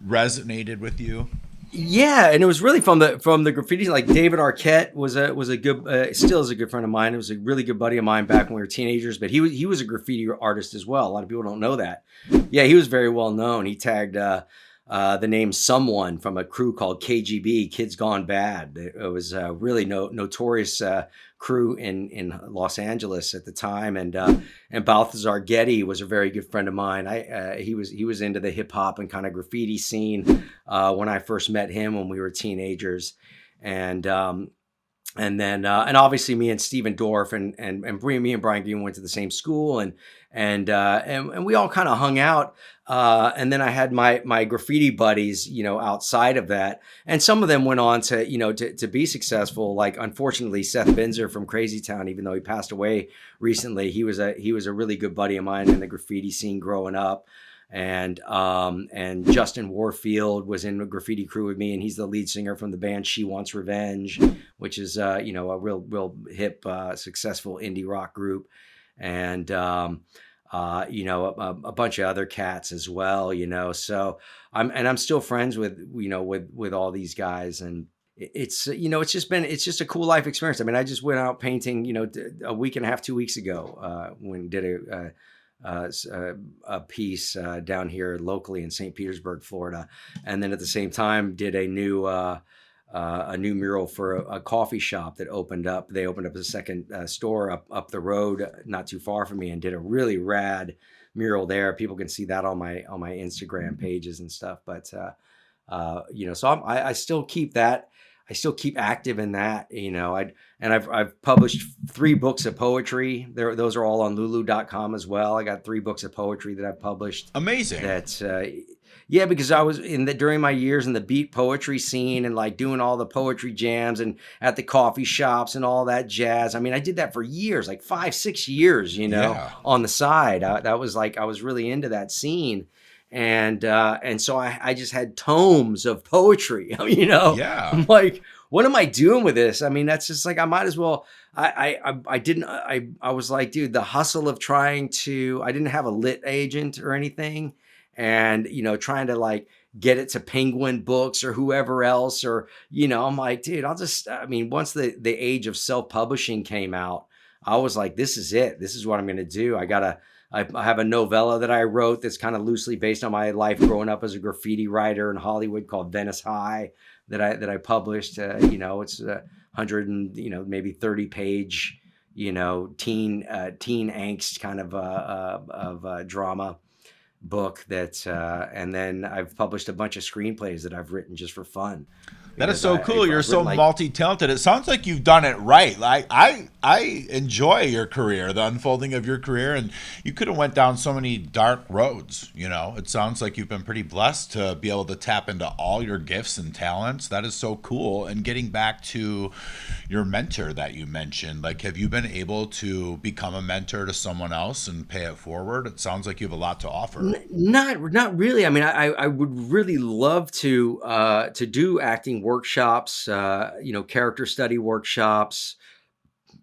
resonated with you? Yeah, and it was really from the graffiti. Like David Arquette was a good, still is a good friend of mine. It was a really good buddy of mine back when we were teenagers. But he was a graffiti artist as well. A lot of people don't know that. Yeah, he was very well known. He tagged the name Someone from a crew called KGB, Kids Gone Bad. It was a really notorious crew in Los Angeles at the time, and Balthazar Getty was a very good friend of mine. He was into the hip hop and kind of graffiti scene when I first met him when we were teenagers, and then obviously me and Steven Dorff and me and Brian Green went to the same school, and we all kind of hung out. And then I had my graffiti buddies, outside of that, and some of them went on to, to be successful. Like, unfortunately, Seth Binzer from Crazy Town, even though he passed away recently, he was a really good buddy of mine in the graffiti scene growing up. And Justin Warfield was in a graffiti crew with me, and he's the lead singer from the band She Wants Revenge, which is a real hip, successful indie rock group, and a bunch of other cats as well, So I'm still friends with all these guys, and it's it's just a cool life experience. I mean, I just went out painting, a week and a half, 2 weeks ago, when did a piece down here locally in St. Petersburg, Florida, and then at the same time did a new mural for a coffee shop that opened up. They opened up a second store up the road, not too far from me, and did a really rad mural there. People can see that on my Instagram pages and stuff. But so I still keep that. I still keep active in that, I've published 3 books of poetry. Those are all on lulu.com as well. I got 3 books of poetry that I've published. Amazing. That's yeah, because I was during my years in the beat poetry scene and like doing all the poetry jams and at the coffee shops and all that jazz. I mean, I did that for years, like 5-6 years, on the side. That was like, I was really into that scene. And so I just had tomes of poetry, Yeah. I'm like, what am I doing with this? I mean, that's just like, I might as well, I was like, dude, the hustle of I didn't have a lit agent or anything. and trying to like get it to Penguin Books or whoever else, or I'm like, dude, I mean, once the age of self-publishing came out, I was like, this is it. This is what I'm going to do. I have a novella that I wrote that's kind of loosely based on my life growing up as a graffiti writer in Hollywood, called Venice High, that I published. It's 100 and maybe 30 page, teen angst kind of drama book that, and then I've published a bunch of screenplays that I've written just for fun, That is because so cool. You're I've so written like, multi-talented. It sounds like you've done it right. Like I enjoy your career, the unfolding of your career, and you could have went down so many dark roads. It sounds like you've been pretty blessed to be able to tap into all your gifts and talents. That is so cool. And getting back to your mentor that you mentioned, like, have you been able to become a mentor to someone else and pay it forward? It sounds like you have a lot to offer. not really. I mean, I would really love to do acting workshops, character study workshops,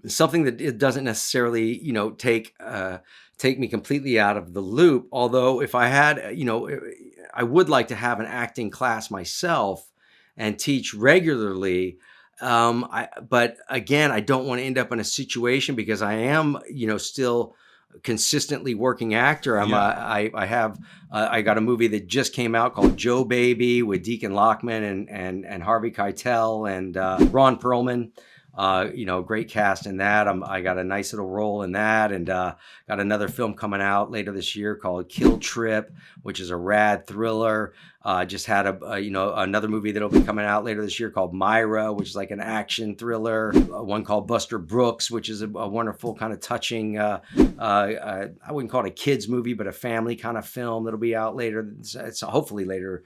something that it doesn't necessarily, take me completely out of the loop. Although if I had, I would like to have an acting class myself and teach regularly. But again, I don't want to end up in a situation, because I am, still consistently working actor. Yeah. I got a movie that just came out called Joe Baby with Deacon Lockman and Harvey Keitel and Ron Perlman. Great cast in that. I got a nice little role in that, and got another film coming out later this year called Kill Trip, which is a rad thriller. Just had another movie that'll be coming out later this year called Myra, which is like an action thriller. One called Buster Brooks, which is a wonderful kind of touching. I wouldn't call it a kids movie, but a family kind of film that'll be out later. It's hopefully later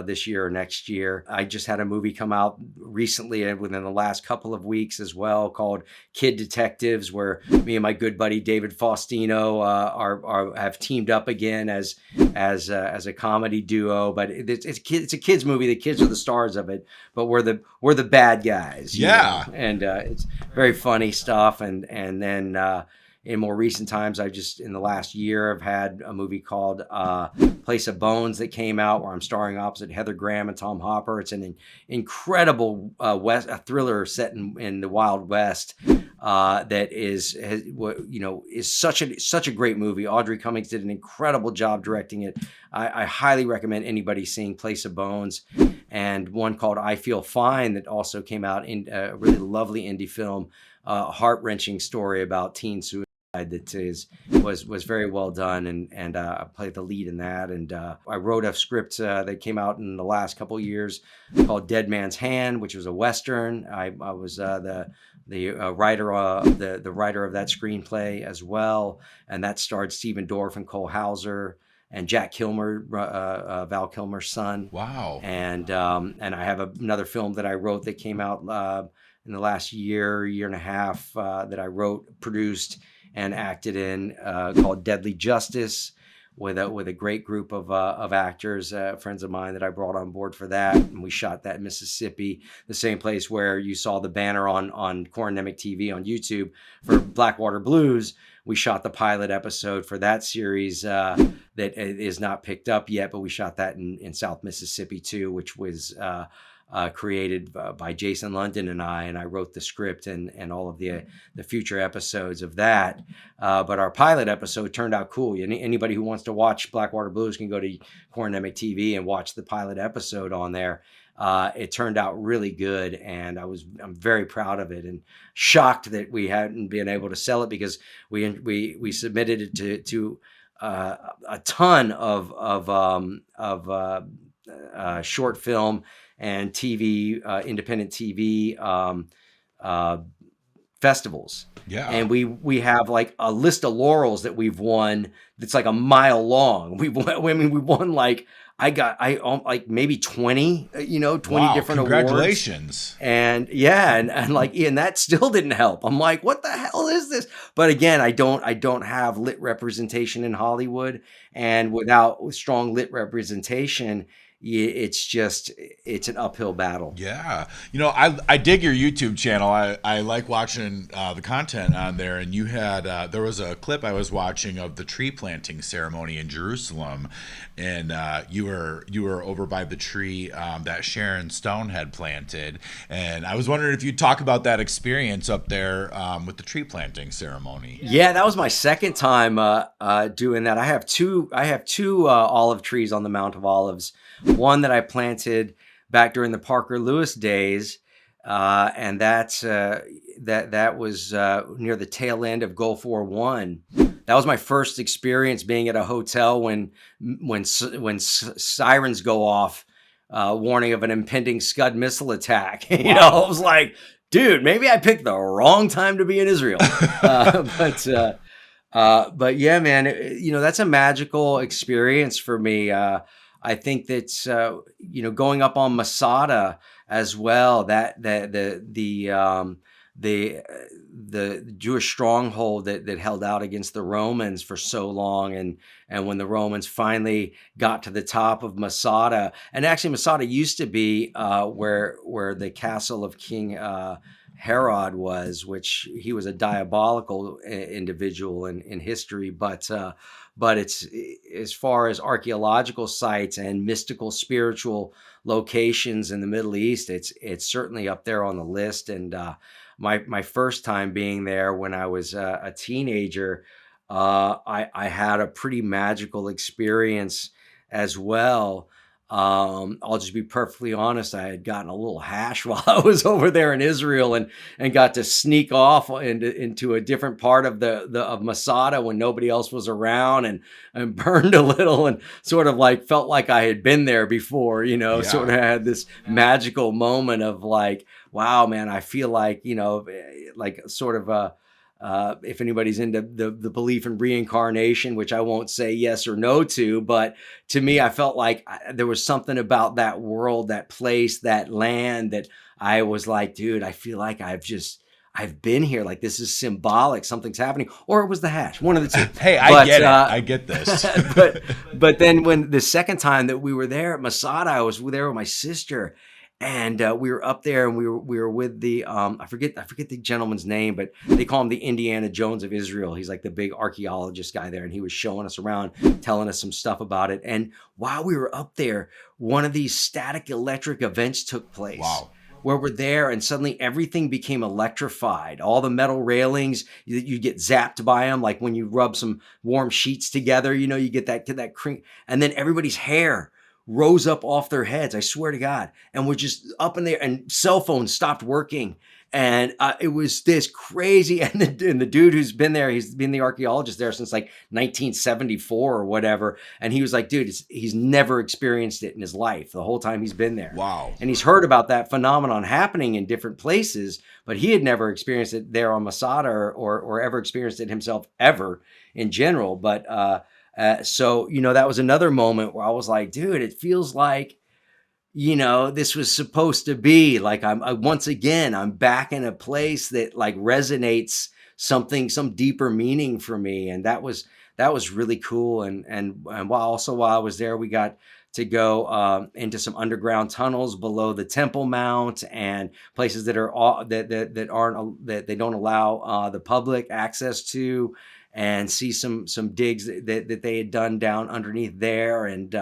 this year or next year. I just had a movie come out recently, and within the last couple of weeks as well, called Kid Detectives, where me and my good buddy David Faustino have teamed up again as a comedy duo. But it's a kids movie. The kids are the stars of it, but we're the bad guys. Yeah. And it's very funny stuff. And then in more recent times, in the last year, I've had a movie called Place of Bones that came out, where I'm starring opposite Heather Graham and Tom Hopper. It's an incredible a thriller set in the Wild West that is such a great movie. Audrey Cummings did an incredible job directing it. I highly recommend anybody seeing Place of Bones. And one called I Feel Fine that also came out, in a really lovely indie film, heart-wrenching story about teen suicide that was very well done, and I played the lead in that. And I wrote a script that came out in the last couple of years called Dead Man's Hand, which was a Western. I was the writer the writer of that screenplay as well, and that starred Stephen Dorff and Cole Hauser and Jack Kilmer, Val Kilmer's son. Wow. And I have another film that I wrote that came out in the last year and a half, that I wrote, produced, and acted in, called Deadly Justice, with a great group of actors, friends of mine that I brought on board for that. And we shot that in Mississippi, the same place where you saw the banner on Corin Nemec TV on YouTube for Blackwater Blues. We shot the pilot episode for that series that is not picked up yet, but we shot that in South Mississippi too, which was created by Jason London and I wrote the script and all of the future episodes of that. But our pilot episode turned out cool. Anybody who wants to watch Blackwater Blues can go to Corin Nemec TV and watch the pilot episode on there. It turned out really good, and I'm very proud of it, and shocked that we hadn't been able to sell it, because we submitted it to a ton of short film and TV, independent TV festivals. Yeah. And we have like a list of laurels that we've won that's like a mile long. We won like like maybe 20, 20 Wow, different congratulations. awards. And yeah, and like, and that still didn't help. I'm like, what the hell is this? But again, I don't have lit representation in Hollywood, and without strong lit representation, it's an uphill battle. Yeah. I dig your YouTube channel. I like watching the content on there. And you had, there was a clip I was watching of the tree planting ceremony in Jerusalem. And you were over by the tree that Sharon Stone had planted. And I was wondering if you'd talk about that experience up there with the tree planting ceremony. Yeah, that was my second time doing that. I have two olive trees on the Mount of Olives. One that I planted back during the Parker Lewis days, and that was near the tail end of Gulf War One. That was my first experience being at a hotel when sirens go off, warning of an impending Scud missile attack. You know, I was like, dude, maybe I picked the wrong time to be in Israel. But yeah, man, that's a magical experience for me. I think that's going up on Masada as well. That the Jewish stronghold that held out against the Romans for so long, and when the Romans finally got to the top of Masada, and actually Masada used to be where the castle of King Herod was, which he was a diabolical individual in history, but it's, as far as archaeological sites and mystical spiritual locations in the Middle East, it's certainly up there on the list. And my first time being there when I was a teenager, I had a pretty magical experience as well. I'll just be perfectly honest. I had gotten a little hash while I was over there in Israel, and got to sneak off into a different part of of Masada when nobody else was around, and burned a little, and sort of like felt like I had been there before, Yeah. sort of had this magical moment of like, wow, man, I feel like, like sort of if anybody's into the belief in reincarnation, which I won't say yes or no to, but to me, I felt like there was something about that world, that place, that land, that I was like, dude, I feel like I've been here. Like, this is symbolic. Something's happening. Or it was the hash. One of the two. Hey, I get it. I get this. but then when the second time that we were there at Masada, I was there with my sister. And we were up there, and we were with the I forget the gentleman's name, but they call him the Indiana Jones of Israel. He's like the big archaeologist guy there, and he was showing us around, telling us some stuff about it. And while we were up there, one of these static electric events took place. Wow. Where we're there, and suddenly everything became electrified. All the metal railings, you get zapped by them, like when you rub some warm sheets together. You get that crink, and then everybody's hair rose up off their heads. I swear to God. And we're just up in there, and cell phones stopped working. And it was this crazy. And the dude who's been there, he's been the archaeologist there since like 1974 or whatever. And he was like, dude, he's never experienced it in his life the whole time he's been there. Wow. And he's heard about that phenomenon happening in different places, but he had never experienced it there on Masada, or ever experienced it himself ever in general. But so, that was another moment where I was like, dude, it feels like, this was supposed to be like, once again, I'm back in a place that like resonates some deeper meaning for me. And that was really cool. And while I was there, we got to go into some underground tunnels below the Temple Mount, and places that are that they don't allow the public access to, and see some digs that they had done down underneath there, and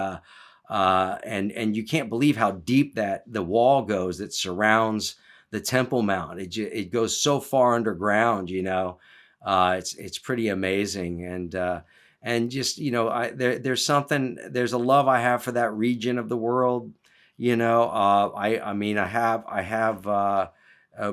you can't believe how deep that the wall goes that surrounds the Temple Mount. It goes so far underground, it's pretty amazing, and just there's a love I have for that region of the world. I have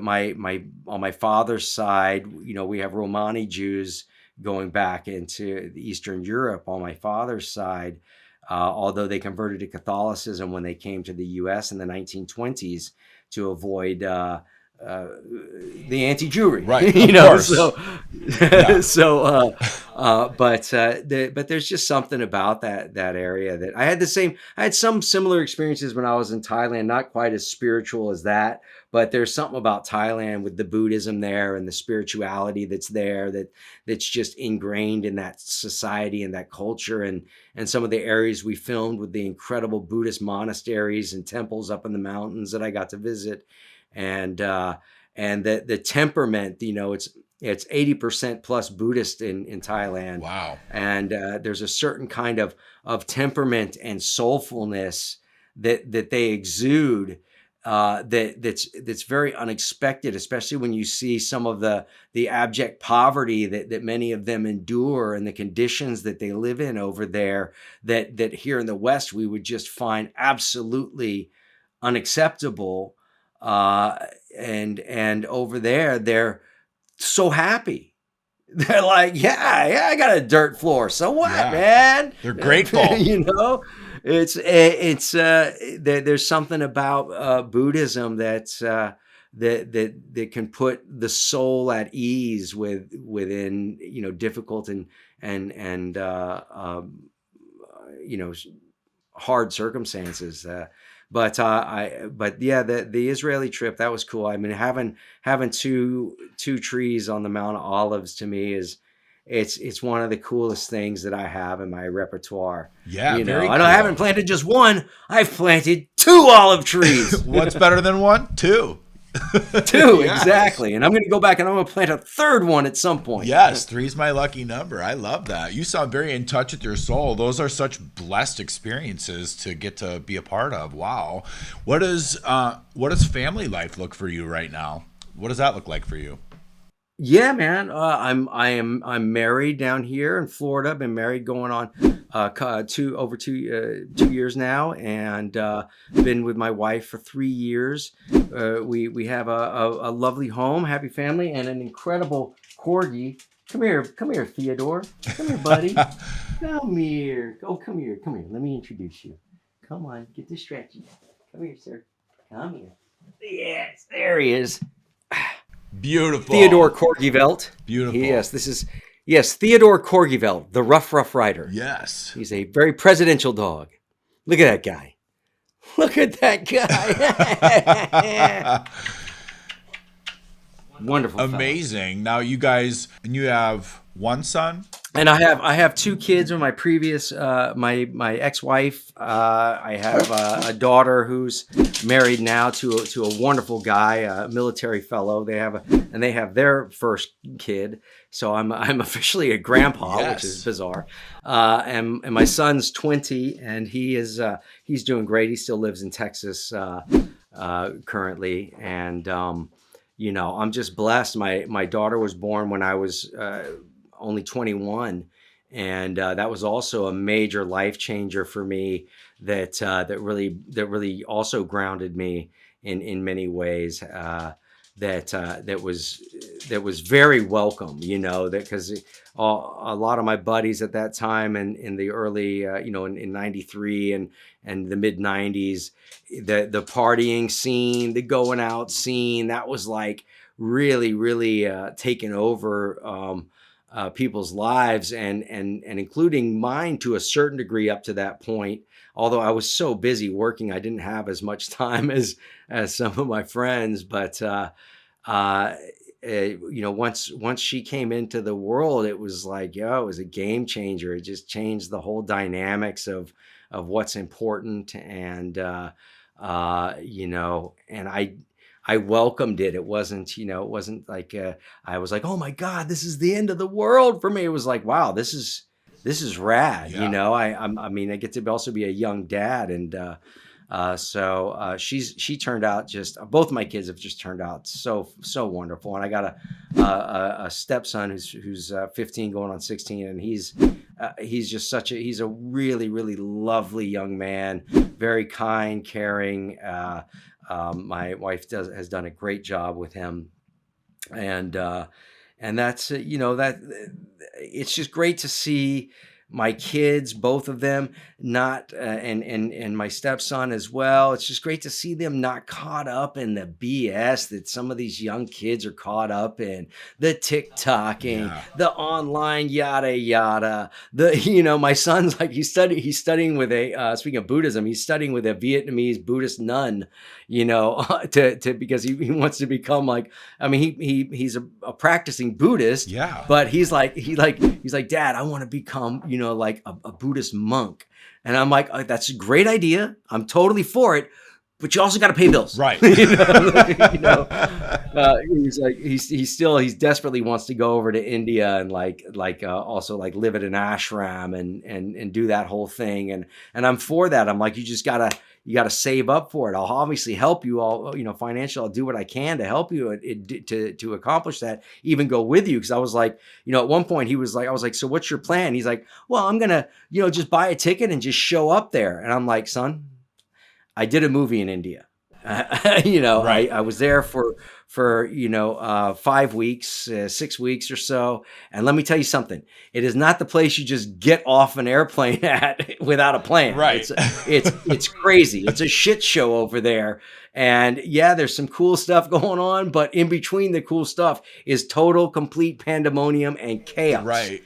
my on my father's side, we have Romani Jews going back into Eastern Europe on my father's side, although they converted to Catholicism when they came to the U.S. in the 1920s to avoid the anti-Jewry, Right, you of know. course. So, Yeah. but there's just something about that area that I had the same. I had some similar experiences when I was in Thailand, not quite as spiritual as that, but there's something about Thailand with the Buddhism there and the spirituality that's there that's just ingrained in that society and that culture, and some of the areas we filmed with the incredible Buddhist monasteries and temples up in the mountains that I got to visit, and the temperament, it's 80% plus Buddhist in Thailand, Wow. and there's a certain kind of temperament and soulfulness that they exude, that's very unexpected, especially when you see some of the abject poverty that many of them endure and the conditions that they live in over there, that here in the West we would just find absolutely unacceptable. uh, and over there they're so happy. They're like, yeah, I got a dirt floor. So what, Yeah. man? They're grateful. There's something about Buddhism that can put the soul at ease within difficult and hard circumstances. But yeah, the Israeli trip, that was cool. I mean, having two trees on the Mount of Olives to me is it's one of the coolest things that I have in my repertoire. Yeah, very I haven't cool. planted just one. I've planted two olive trees. What's better than one? Two. Two, Yes. exactly. And I'm going to go back and I'm going to plant a third one at some point. Yes, three's my lucky number. I love that. You sound very in touch with your soul. Those are such blessed experiences to get to be a part of. Wow. What does family life look for you right now? What does that look like for you? Yeah, man. I'm married down here in Florida. Been married going on over 2 years now, and been with my wife for 3 years. We have a lovely home, happy family, and an incredible corgi. Come here, Theodore. Come here, buddy. Come here. Oh, come here. Let me introduce you. Come on, get distracted. Come here, sir. Come here. Yes, there he is. Beautiful. Theodore Korgevelt. Beautiful. Yes, Theodore Korgevelt, the rough rider. Yes. He's a very presidential dog. Look at that guy. Look at that guy. Wonderful. Amazing. Now you guys, and you have one son? And I have two kids with my previous my ex-wife. I have a daughter who's married now to a wonderful guy, a military fellow. They have their first kid, so I'm officially a grandpa, Yes. which is bizarre. And my son's 20, and he's doing great. He still lives in Texas currently, and I'm just blessed. My daughter was born when I was only 21, and that was also a major life changer for me. That really also grounded me in many ways. That was very welcome. Because a lot of my buddies at that time, and in the early in '93 and the mid '90s, the partying scene, the going out scene, that was like really taken over people's lives, and including mine to a certain degree up to that point. Although I was so busy working, I didn't have as much time as some of my friends. But once she came into the world, it was like, it was a game changer. It just changed the whole dynamics of what's important, and and I welcomed it. It wasn't like I was like, oh my God, this is the end of the world for me. It was like, wow, this is rad. Yeah. I mean, I get to also be a young dad, and so she turned out both my kids have just turned out so wonderful. And I got a stepson who's 15 going on 16, and he's just he's a really lovely young man, very kind, caring. My wife has done a great job with him, and that's that it's just great to see my kids, both of them, not and my stepson as well. It's just great to see them not caught up in the BS that some of these young kids are caught up in, the TikToking, Yeah. the online yada yada. The my son's like he's studying with a speaking of Buddhism, he's studying with a Vietnamese Buddhist nun, to because he wants to become like, I mean, he's a practicing Buddhist, Yeah. but he's like, Dad, I want to become, like a Buddhist monk. And I'm like, oh, that's a great idea. I'm totally for it, but you also got to pay bills. Right. He's like, he's desperately wants to go over to India and also like live at an ashram and do that whole thing. And I'm for that. I'm like, you gotta save up for it. I'll obviously help you all, financially. I'll do what I can to help you to accomplish that, even go with you. Cause I was like, at one point I was like, so what's your plan? He's like, well, I'm going to, just buy a ticket and just show up there. And I'm like, son, I did a movie in India. Right. I was there for 5 weeks, 6 weeks or so. And let me tell you something, it is not the place you just get off an airplane at without a plan. Right. It's crazy. It's a shit show over there. And yeah, there's some cool stuff going on, but in between the cool stuff is total, complete pandemonium and chaos. Right.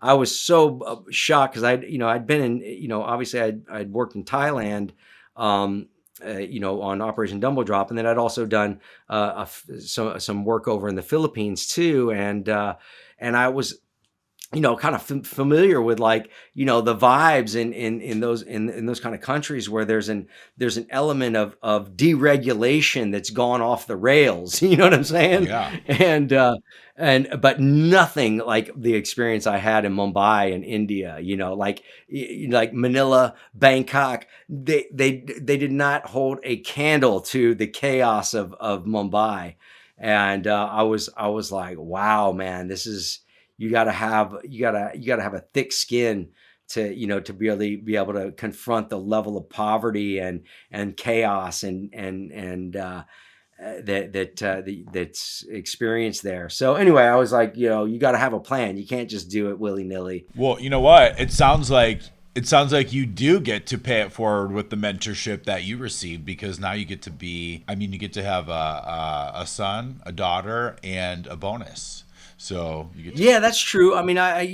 I was so shocked because I'd been in, obviously I'd worked in Thailand, on Operation Dumbo Drop, and then I'd also done some work over in the Philippines too, and I was kind of familiar with the vibes in those kind of countries where there's an element of deregulation that's gone off the rails. You know what I'm saying? Yeah. But nothing like the experience I had in Mumbai and India. Like Manila, Bangkok. They did not hold a candle to the chaos of Mumbai, and I was like, wow, man, this is. You gotta have a thick skin to really be able to confront the level of poverty and chaos that's experienced there. So anyway, I was like, you got to have a plan. You can't just do it willy nilly. Well, you know what? It sounds like you do get to pay it forward with the mentorship that you received, because now you get to have a son, a daughter, and a bonus. So you get to... Yeah, that's true. I mean, I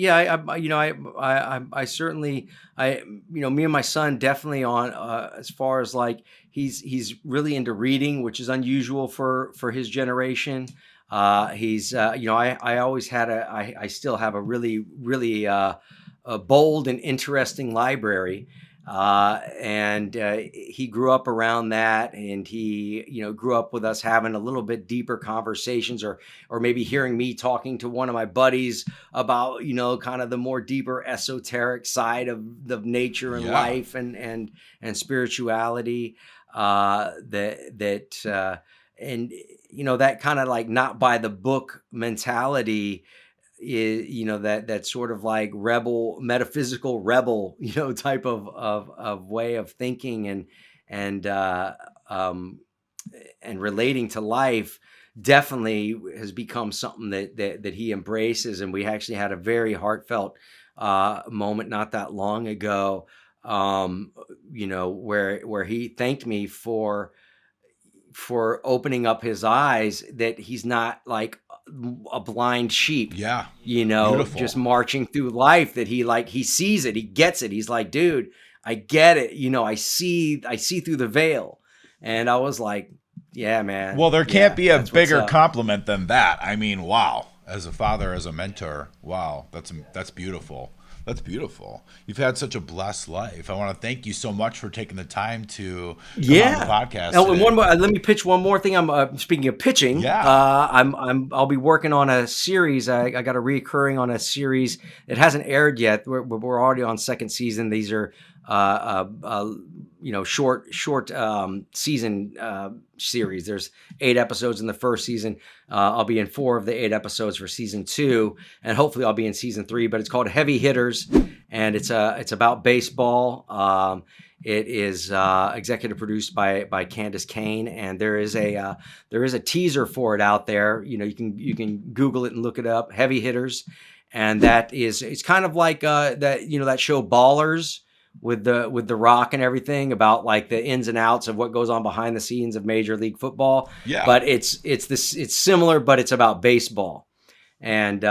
certainly, me and my son definitely on, as far as like, he's really into reading, which is unusual for his generation. I always had I still have a really, really, a bold and interesting library. And he grew up around that, and he, grew up with us having a little bit deeper conversations, or maybe hearing me talking to one of my buddies about, kind of the more deeper esoteric side of the nature and life and spirituality, and that kind of like not by the book mentality is, that sort of like metaphysical rebel, type of way of thinking and relating to life definitely has become something that he embraces. And we actually had a very heartfelt moment not that long ago, where he thanked me for opening up his eyes, that he's not like a blind sheep, Beautiful. just marching through life, that he sees it, he gets it. He's like, dude, I get it. I see through the veil. And I was like, yeah, man. Well, there can't be a bigger compliment than that. I mean, wow. As a father, as a mentor, wow, that's beautiful. That's beautiful. You've had such a blessed life. I want to thank you so much for taking the time to come on the podcast. Oh, and one more. Let me pitch one more thing. I'm speaking of pitching. I'll be working on a series. I got a reoccurring on a series. It hasn't aired yet. We're already on second season. These are short season series. There's 8 episodes in the first season. I'll be in 4 of the 8 episodes for season 2, and hopefully I'll be in season 3. But it's called Heavy Hitters, and it's about baseball. It is executive produced by Candace Kane, and there is a teaser for it out there. You can Google it and look it up. Heavy Hitters. and it's kind of like that show Ballers with the Rock and everything, about like the ins and outs of what goes on behind the scenes of Major League Football. Yeah. But it's similar, but it's about baseball. And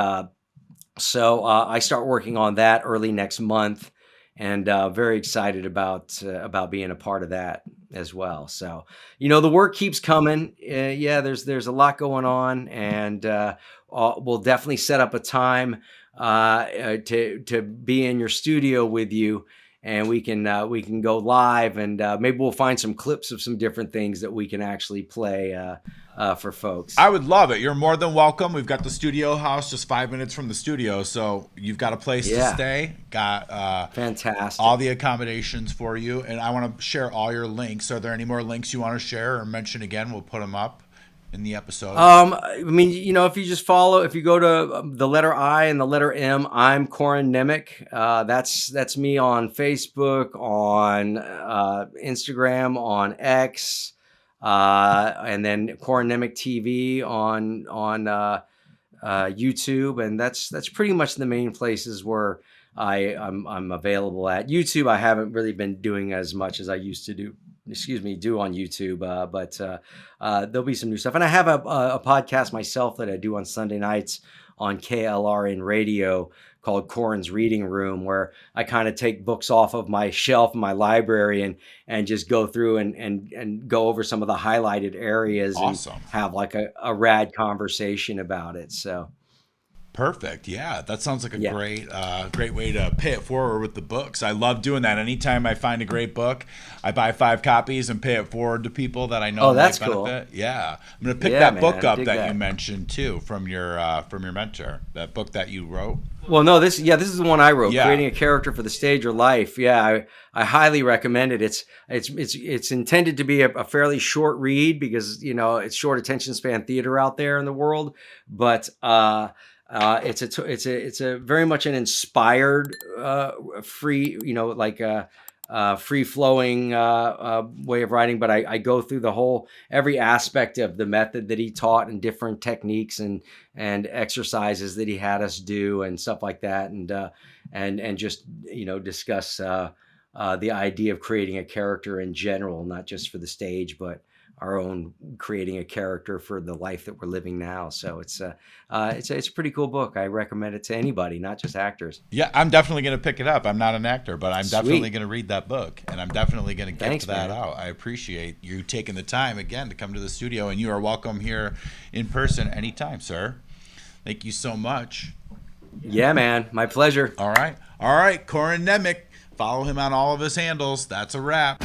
so I start working on that early next month, and very excited about being a part of that as well. So the work keeps coming. Yeah, there's a lot going on, and we'll definitely set up a time to be in your studio with you, and we can go live, and maybe we'll find some clips of some different things that we can actually play for folks. I would love it. You're more than welcome. We've got the studio house just 5 minutes from the studio, so you've got a place to stay. Got fantastic, all the accommodations for you, and I want to share all your links. Are there any more links you want to share or mention again? We'll put them up in the episode. I mean, if you just if you go to the letter I and the letter M, I'm Corin Nemec. That's me on Facebook, on Instagram, on X, and then Corin Nemec TV on YouTube, and that's pretty much the main places where I'm available at. YouTube, I haven't really been doing as much as I used to do on YouTube, but there'll be some new stuff. And I have a podcast myself that I do on Sunday nights on KLRN radio called Corin's Reading Room, where I kind of take books off of my shelf in my library and just go through and go over some of the highlighted areas. Awesome. And have like a rad conversation about it. So. Perfect. Yeah, that sounds like a great way to pay it forward with the books. I love doing that. Anytime I find a great book, I buy 5 copies and pay it forward to people that I know might benefit. Cool. Yeah, I'm gonna pick that book up that you mentioned too from your mentor. That book that you wrote. Well, no, this is the one I wrote, Creating a Character for the Stage or Life. Yeah, I highly recommend it. It's intended to be a fairly short read because it's short attention span theater out there in the world, but it's a very much an inspired, free, free flowing way of writing. But I go through every aspect of the method that he taught, and different techniques and exercises that he had us do and stuff like that, and just discuss the idea of creating a character in general, not just for the stage, but our own creating a character for the life that we're living now. So it's a pretty cool book. I recommend it to anybody, not just actors. Yeah, I'm definitely going to pick it up. I'm not an actor, but I'm definitely going to read that book, and I'm definitely going to get that out. I appreciate you taking the time again to come to the studio, and you are welcome here in person anytime, sir. Thank you so much. Yeah, man. My pleasure. All right. Corin Nemec. Follow him on all of his handles. That's a wrap.